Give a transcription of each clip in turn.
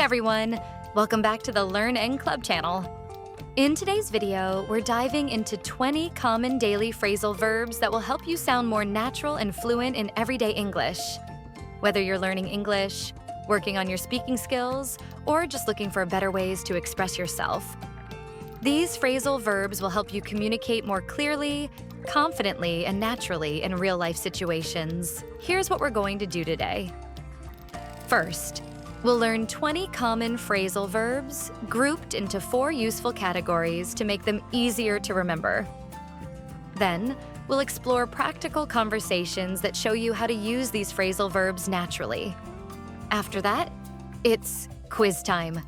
everyone! Welcome back to the Learn and Club channel. In today's video, we're diving into 20 common daily phrasal verbs that will help you sound more natural and fluent in everyday English. Whether you're learning English, working on your speaking skills, or just looking for better ways to express yourself. These phrasal verbs will help you communicate more clearly, confidently, and naturally in real-life situations. Here's what we're going to do today. First, we'll learn 20 common phrasal verbs grouped into 4 useful categories to make them easier to remember. Then, we'll explore practical conversations that show you how to use these phrasal verbs naturally. After that, it's quiz time.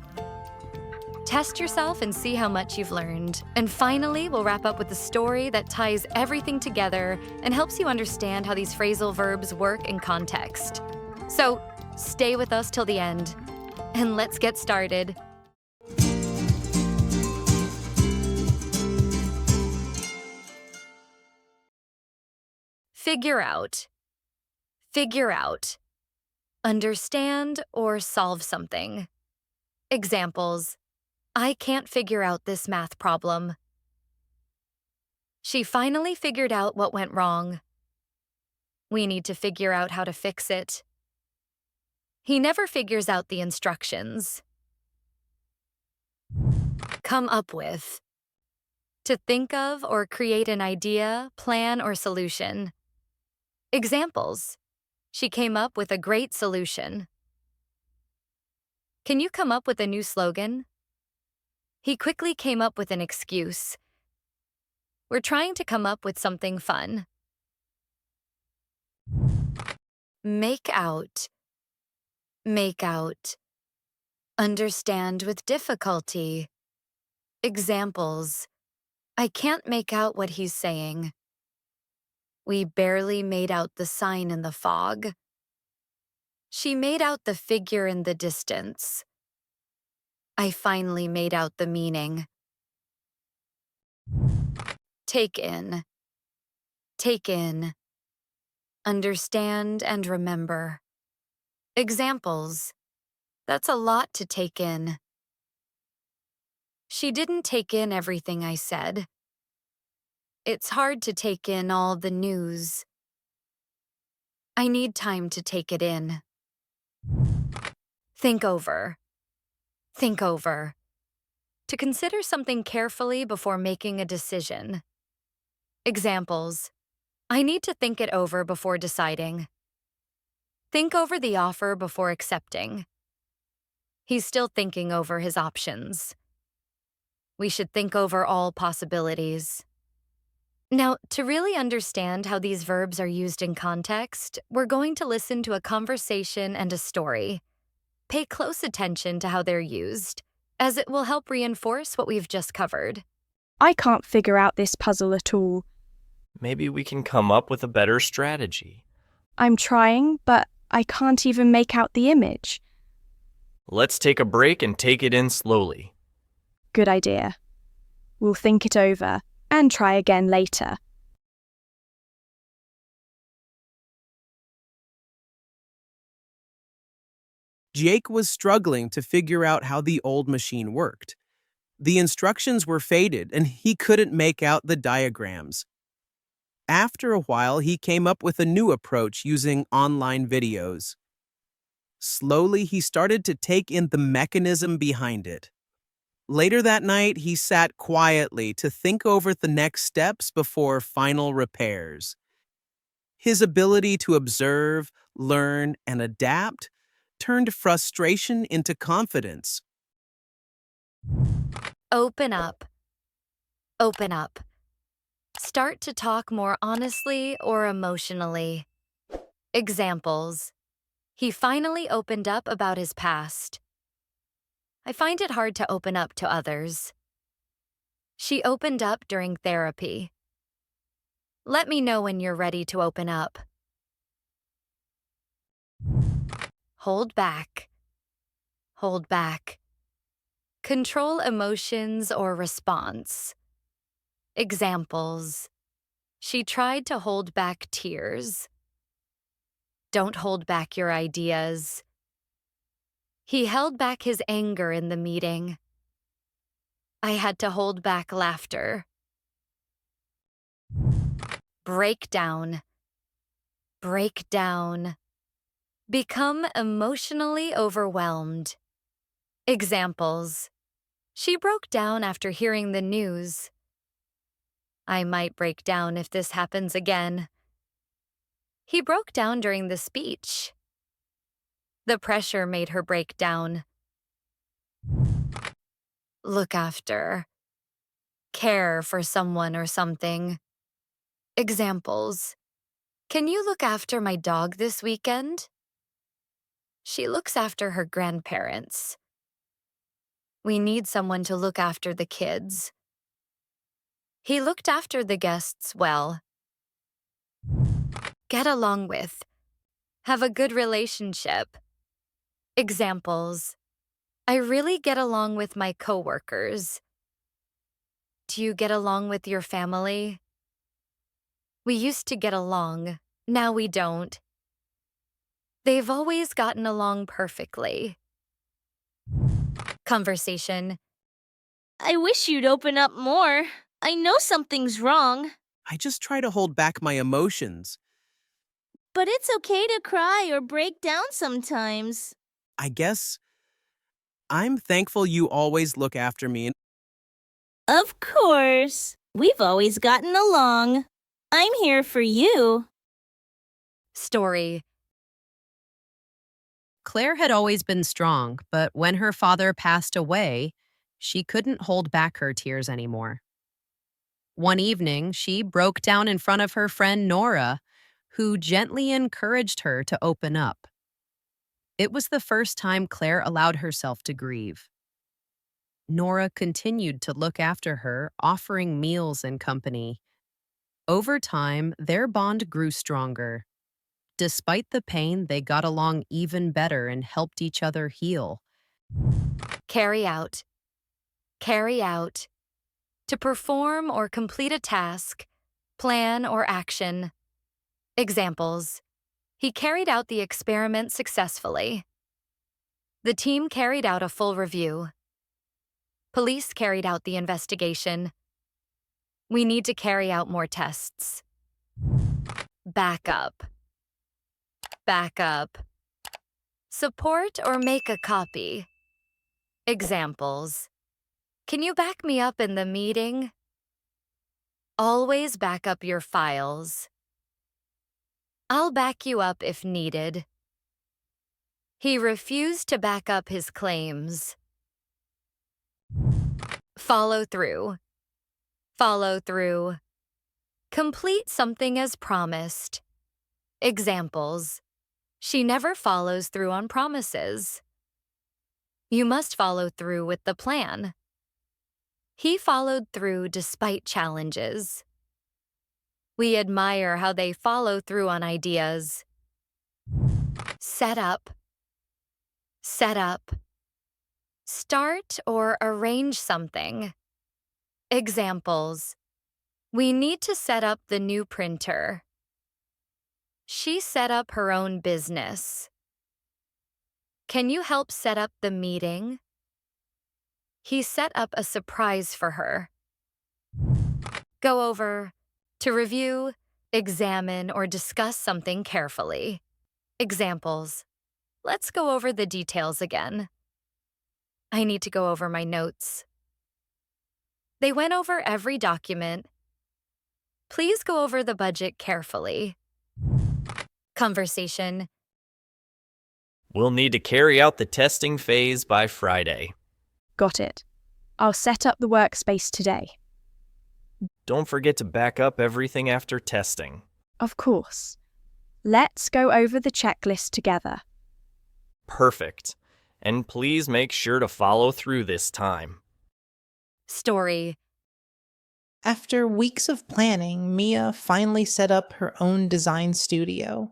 Test yourself and see how much you've learned. And finally, we'll wrap up with a story that ties everything together and helps you understand how these phrasal verbs work in context. So, stay with us till the end, and let's get started. Figure out. Figure out. Understand or solve something. Examples: I can't figure out this math problem. She finally figured out what went wrong. We need to figure out how to fix it. He never figures out the instructions. Come up with. To think of or create an idea, plan, or solution. Examples: she came up with a great solution. Can you come up with a new slogan? He quickly came up with an excuse. We're trying to come up with something fun. Make out. Make out. Understand with difficulty. Examples: I can't make out what he's saying. We barely made out the sign in the fog. She made out the figure in the distance. I finally made out the meaning. Take in. Take in. Understand and remember. Examples: that's a lot to take in. She didn't take in everything I said. It's hard to take in all the news. I need time to take it in. Think over. Think over. To consider something carefully before making a decision. Examples: I need to think it over before deciding. Think over the offer before accepting. He's still thinking over his options. We should think over all possibilities. Now, to really understand how these verbs are used in context, we're going to listen to a conversation and a story. Pay close attention to how they're used, as it will help reinforce what we've just covered. I can't figure out this puzzle at all. Maybe we can come up with a better strategy. I'm trying, but I can't even make out the image. Let's take a break and take it in slowly. Good idea. We'll think it over and try again later. Jake was struggling to figure out how the old machine worked. The instructions were faded and he couldn't make out the diagrams. After a while, he came up with a new approach using online videos. Slowly, he started to take in the mechanism behind it. Later that night, he sat quietly to think over the next steps before final repairs. His ability to observe, learn, and adapt turned frustration into confidence. Open up. Open up. Start to talk more honestly or emotionally. Examples: he finally opened up about his past. I find it hard to open up to others. She opened up during therapy. Let me know when you're ready to open up. Hold back. Hold back. Control emotions or response. Examples: she tried to hold back tears. Don't hold back your ideas. He held back his anger in the meeting. I had to hold back laughter. Break down. Break down. Become emotionally overwhelmed. Examples. She broke down after hearing the news. I might break down if this happens again. He broke down during the speech. The pressure made her break down. Look after. Care for someone or something. Examples. Can you look after my dog this weekend? She looks after her grandparents. We need someone to look after the kids. He looked after the guests well. Get along with. Have a good relationship. Examples. I really get along with my coworkers. Do you get along with your family? We used to get along. Now we don't. They've always gotten along perfectly. Conversation. I wish you'd open up more. I know something's wrong. I just try to hold back my emotions. But it's okay to cry or break down sometimes. I guess I'm thankful you always look after me. Of course. We've always gotten along. I'm here for you. Story. Claire had always been strong, but when her father passed away, she couldn't hold back her tears anymore. One evening, she broke down in front of her friend Nora, who gently encouraged her to open up. It was the first time Claire allowed herself to grieve. Nora continued to look after her, offering meals and company. Over time, their bond grew stronger. Despite the pain, they got along even better and helped each other heal. Carry out. Carry out. To perform or complete a task, plan or action. Examples. He carried out the experiment successfully. The team carried out a full review. Police carried out the investigation. We need to carry out more tests. Back up. Back up. Support or make a copy. Examples. Can you back me up in the meeting? Always back up your files. I'll back you up if needed. He refused to back up his claims. Follow through. Follow through. Complete something as promised. Examples. She never follows through on promises. You must follow through with the plan. He followed through despite challenges. We admire how they follow through on ideas. Set up. Set up. Start or arrange something. Examples. We need to set up the new printer. She set up her own business. Can you help set up the meeting? He set up a surprise for her. Go over. To review, examine, or discuss something carefully. Examples. Let's go over the details again. I need to go over my notes. They went over every document. Please go over the budget carefully. Conversation. We'll need to carry out the testing phase by Friday. Got it. I'll set up the workspace today. Don't forget to back up everything after testing. Of course. Let's go over the checklist together. Perfect. And please make sure to follow through this time. Story. After weeks of planning, Mia finally set up her own design studio.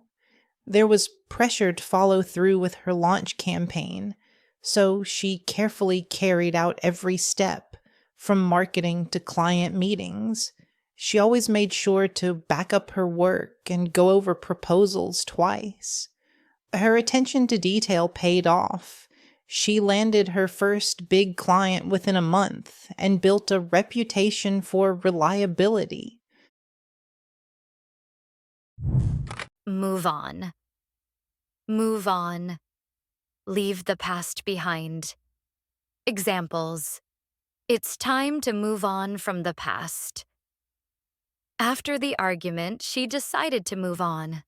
There was pressure to follow through with her launch campaign, so she carefully carried out every step, from marketing to client meetings. She always made sure to back up her work and go over proposals twice. Her attention to detail paid off. She landed her first big client within a month and built a reputation for reliability. Move on. Move on. Leave the past behind. Examples. It's time to move on from the past. After the argument, she decided to move on.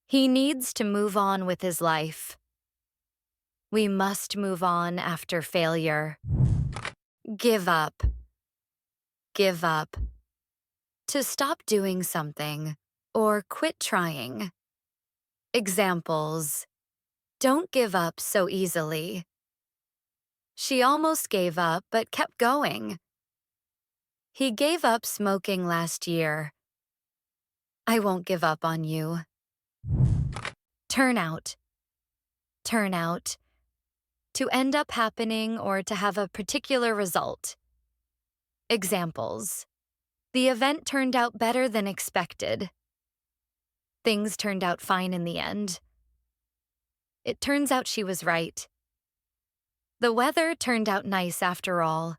He needs to move on with his life. We must move on after failure. Give up. Give up. To stop doing something or quit trying. Examples. Don't give up so easily. She almost gave up but kept going. He gave up smoking last year. I won't give up on you. Turn out. Turn out. To end up happening or to have a particular result. Examples. The event turned out better than expected. Things turned out fine in the end. It turns out she was right. The weather turned out nice after all.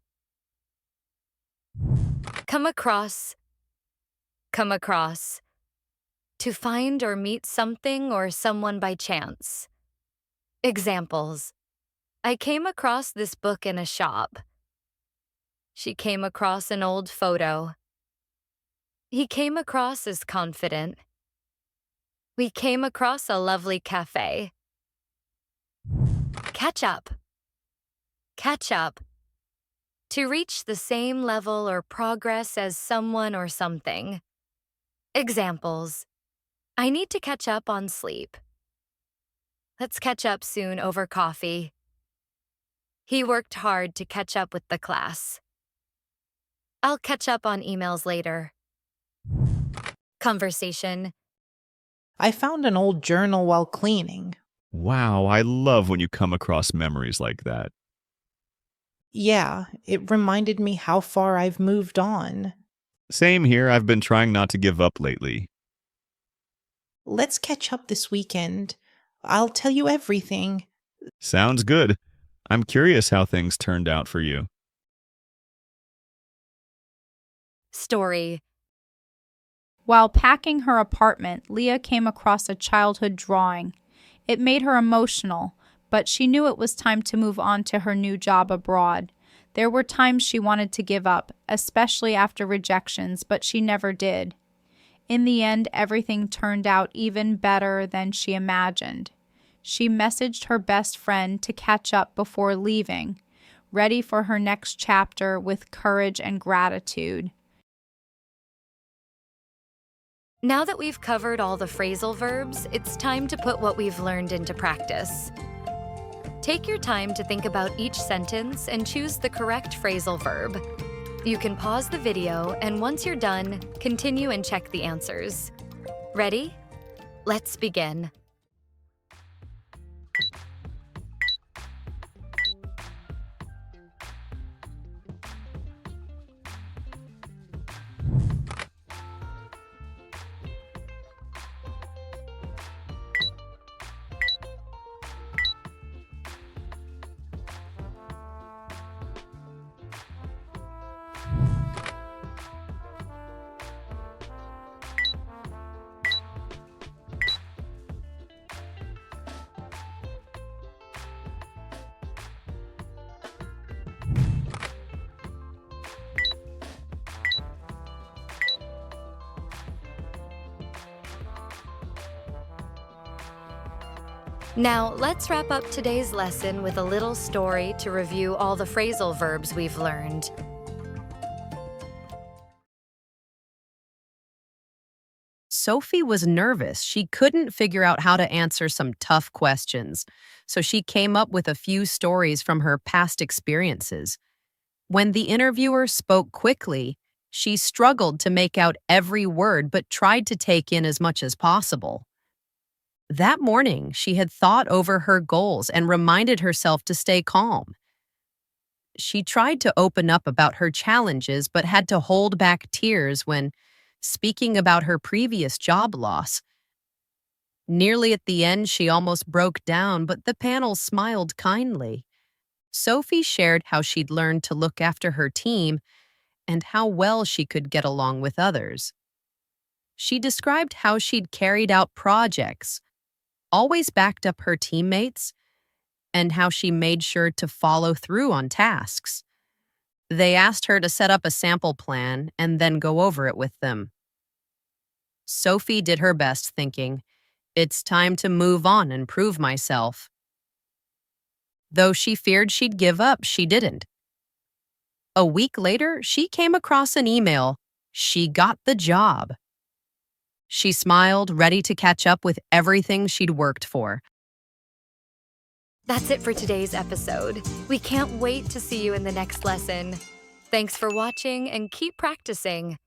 Come across. Come across. To find or meet something or someone by chance. Examples. I came across this book in a shop. She came across an old photo. He came across as confident. We came across a lovely cafe. Catch up. Catch up. To reach the same level or progress as someone or something. Examples. I need to catch up on sleep. Let's catch up soon over coffee. He worked hard to catch up with the class. I'll catch up on emails later. Conversation. I found an old journal while cleaning. Wow, I love when you come across memories like that. Yeah, it reminded me how far I've moved on. Same here, I've been trying not to give up lately. Let's catch up this weekend. I'll tell you everything. Sounds good. I'm curious how things turned out for you. Story. While packing her apartment, Leah came across a childhood drawing. It made her emotional, but she knew it was time to move on to her new job abroad. There were times she wanted to give up, especially after rejections, but she never did. In the end, everything turned out even better than she imagined. She messaged her best friend to catch up before leaving, ready for her next chapter with courage and gratitude. Now that we've covered all the phrasal verbs, it's time to put what we've learned into practice. Take your time to think about each sentence and choose the correct phrasal verb. You can pause the video, and once you're done, continue and check the answers. Ready? Let's begin. Now, let's wrap up today's lesson with a little story to review all the phrasal verbs we've learned. Sophie was nervous. She couldn't figure out how to answer some tough questions, so she came up with a few stories from her past experiences. When the interviewer spoke quickly, she struggled to make out every word but tried to take in as much as possible. That morning, she had thought over her goals and reminded herself to stay calm. She tried to open up about her challenges but had to hold back tears when speaking about her previous job loss. Nearly at the end, she almost broke down, but the panel smiled kindly. Sophie shared how she'd learned to look after her team and how well she could get along with others. She described how she'd carried out projects, always backed up her teammates, and how she made sure to follow through on tasks. They asked her to set up a sample plan and then go over it with them. Sophie did her best, thinking, "It's time to move on and prove myself." Though she feared she'd give up, she didn't. A week later, she came across an email. She got the job. She smiled, ready to catch up with everything she'd worked for. That's it for today's episode. We can't wait to see you in the next lesson. Thanks for watching and keep practicing.